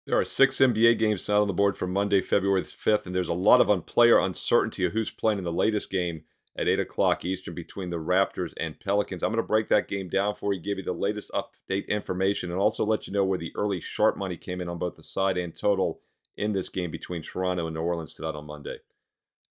There are 6 NBA games tonight on the board for Monday, February the 5th, and there's a lot of player uncertainty of who's playing in the latest game at 8 o'clock Eastern between the Raptors and Pelicans. I'm going to break that game down for you, give you the latest update information, and also let you know where the early sharp money came in on both the side and total in this game between Toronto and New Orleans tonight on Monday.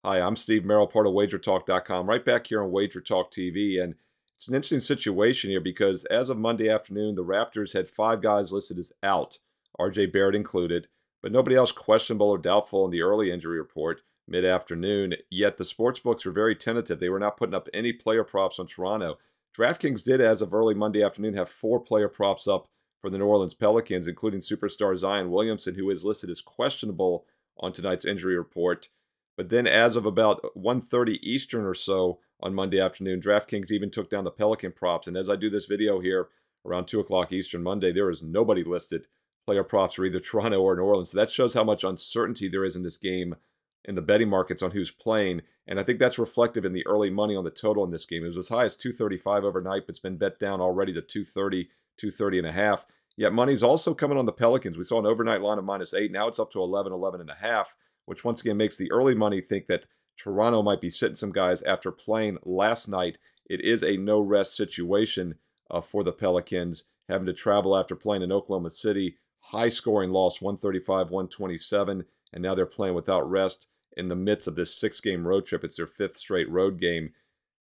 Hi, I'm Steve Merrill, part of WagerTalk.com, right back here on Wager Talk TV, and it's an interesting situation here because as of Monday afternoon, the Raptors had 5 guys listed as out, RJ Barrett included, but nobody else questionable or doubtful in the early injury report mid-afternoon, yet the sportsbooks were very tentative. They were not putting up any player props on Toronto. DraftKings did, as of early Monday afternoon, have 4 player props up for the New Orleans Pelicans, including superstar Zion Williamson, who is listed as questionable on tonight's injury report. But then as of about 1:30 Eastern or so on Monday afternoon, DraftKings even took down the Pelican props. And as I do this video here around 2 o'clock Eastern Monday, there is nobody listed player props for either Toronto or New Orleans. So that shows how much uncertainty there is in this game in the betting markets on who's playing. And I think that's reflective in the early money on the total in this game. It was as high as 235 overnight, but it's been bet down already to 230, 230 and a half. Yet money's also coming on the Pelicans. We saw an overnight line of -8. Now it's up to 11, 11 and a half, which once again makes the early money think that Toronto might be sitting some guys after playing last night. It is a no-rest situation for the Pelicans, having to travel after playing in Oklahoma City. High-scoring loss, 135-127, and now they're playing without rest in the midst of this 6-game road trip. It's their 5th straight road game.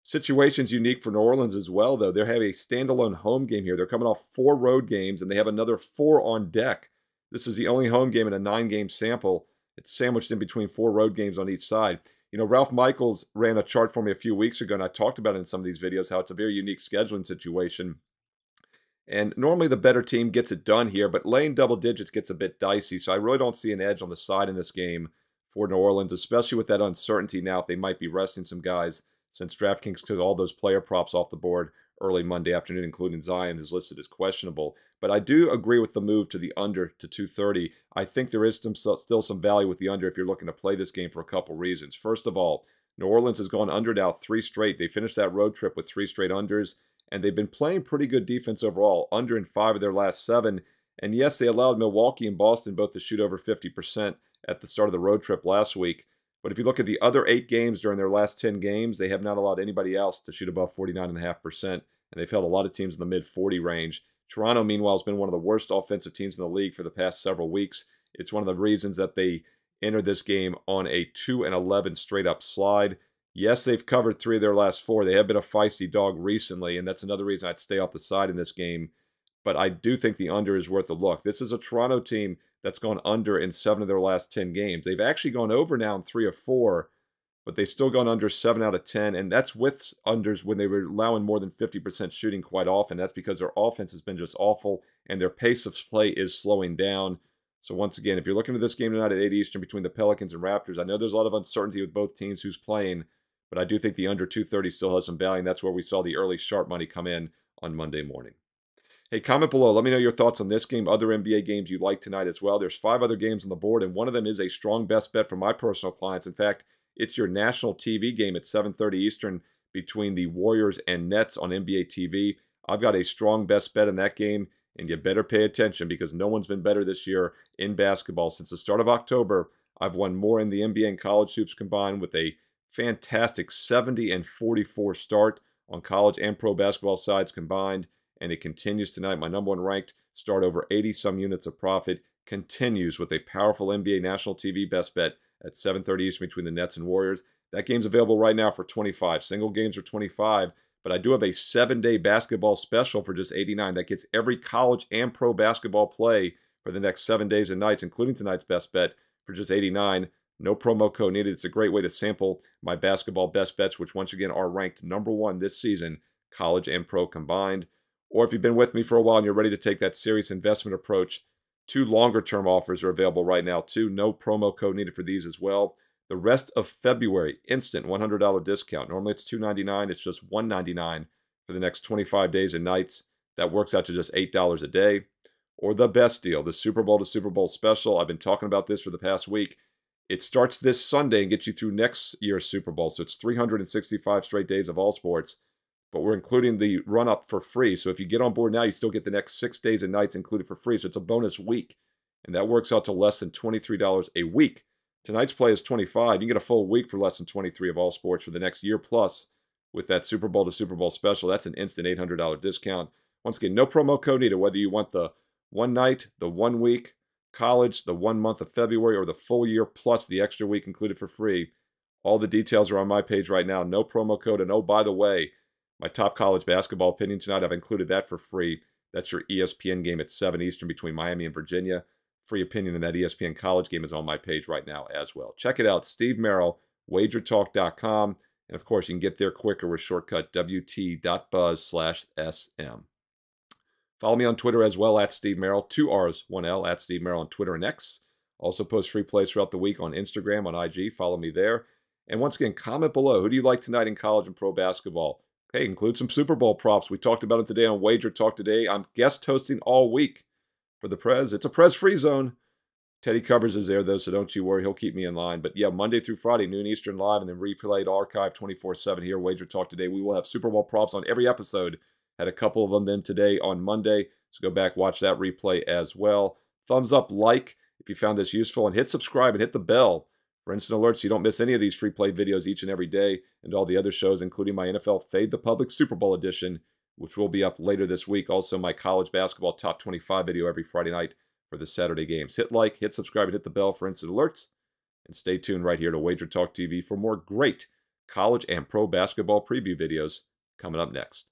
Situation's unique for New Orleans as well, though. They have a standalone home game here. They're coming off 4 road games, and they have another 4 on deck. This is the only home game in a 9-game sample. It's sandwiched in between 4 road games on each side. You know, Ralph Michaels ran a chart for me a few weeks ago, and I talked about it in some of these videos, how it's a very unique scheduling situation. And normally the better team gets it done here, but laying double digits gets a bit dicey, so I really don't see an edge on the side in this game for New Orleans, especially with that uncertainty now if they might be resting some guys, since DraftKings took all those player props off the board early Monday afternoon, including Zion, who's listed as questionable. But I do agree with the move to the under to 230. I think there is still some value with the under if you're looking to play this game for a couple reasons. First of all, New Orleans has gone under now 3 straight. They finished that road trip with 3 straight unders, and they've been playing pretty good defense overall, under in 5 of their last 7. And yes, they allowed Milwaukee and Boston both to shoot over 50% at the start of the road trip last week. But if you look at the other 8 games during their last 10 games, they have not allowed anybody else to shoot above 49.5%, and they've held a lot of teams in the mid-40 range. Toronto, meanwhile, has been one of the worst offensive teams in the league for the past several weeks. It's one of the reasons that they entered this game on a 2-11 straight-up slide. Yes, they've covered 3 of their last 4. They have been a feisty dog recently, and that's another reason I'd stay off the side in this game. But I do think the under is worth a look. This is a Toronto team that's gone under in 7 of their last 10 games. They've actually gone over now in 3 of 4, but they've still gone under 7 out of 10, and that's with unders when they were allowing more than 50% shooting quite often. That's because their offense has been just awful, and their pace of play is slowing down. So once again, if you're looking at this game tonight at 8 Eastern between the Pelicans and Raptors, I know there's a lot of uncertainty with both teams who's playing, but I do think the under 230 still has some value, and that's where we saw the early sharp money come in on Monday morning. Hey, comment below. Let me know your thoughts on this game, other NBA games you like tonight as well. There's 5 other games on the board, and one of them is a strong best bet for my personal clients. In fact, it's your national TV game at 7:30 Eastern between the Warriors and Nets on NBA TV. I've got a strong best bet in that game, and you better pay attention because no one's been better this year in basketball. Since the start of October, I've won more in the NBA and college hoops combined with a fantastic 70-44 start on college and pro basketball sides combined, and it continues tonight. My number 1 ranked start over 80-some units of profit continues with a powerful NBA national TV best bet at 7:30 Eastern between the Nets and Warriors. That game's available right now for $25. Single games are $25, but I do have a 7-day basketball special for just $89. That gets every college and pro basketball play for the next 7 days and nights, including tonight's best bet, for just $89. No promo code needed. It's a great way to sample my basketball best bets, which once again are ranked number 1 this season, college and pro combined. Or if you've been with me for a while and you're ready to take that serious investment approach, 2 longer-term offers are available right now too. No promo code needed for these as well. The rest of February, instant $100 discount. Normally it's $299. It's just $199 for the next 25 days and nights. That works out to just $8 a day. Or the best deal, the Super Bowl to Super Bowl special. I've been talking about this for the past week. It starts this Sunday and gets you through next year's Super Bowl. So it's 365 straight days of all sports. But we're including the run-up for free. So if you get on board now, you still get the next 6 days and nights included for free. So it's a bonus week. and that works out to less than $23 a week. Tonight's play is $25. You can get a full week for less than $23 of all sports for the next year plus with that Super Bowl to Super Bowl special. That's an instant $800 discount. Once again, no promo code needed, whether you want the 1 night, the 1 week, college, the 1 month of February, or the full year plus the extra week included for free. All the details are on my page right now. No promo code. And oh, by the way, my top college basketball opinion tonight, I've included that for free. That's your ESPN game at 7 Eastern between Miami and Virginia. Free opinion in that ESPN college game is on my page right now as well. Check it out, Steve Merrill, wagertalk.com. And of course, you can get there quicker with shortcut wt.buzz/SM. Follow me on Twitter as well, at Steve Merrill, 2 R's, 1 L, at Steve Merrill on Twitter and X. Also post free plays throughout the week on Instagram, on IG. Follow me there. And once again, comment below. Who do you like tonight in college and pro basketball? Hey, include some Super Bowl props. We talked about it today on Wager Talk today. I'm guest hosting all week for the Prez. It's a Prez-free zone. Teddy Covers is there, though, so don't you worry. He'll keep me in line. But yeah, Monday through Friday, noon Eastern live, and then replayed archive 24/7 here, Wager Talk today. We will have Super Bowl props on every episode. Had a couple of them then today on Monday, so go back, watch that replay as well. Thumbs up, like if you found this useful, and hit subscribe and hit the bell for instant alerts so you don't miss any of these free play videos each and every day, and all the other shows, including my NFL Fade the Public Super Bowl edition, which will be up later this week. Also, my college basketball top 25 video every Friday night for the Saturday games. Hit like, hit subscribe, and hit the bell for instant alerts. And stay tuned right here to Wager Talk TV for more great college and pro basketball preview videos coming up next.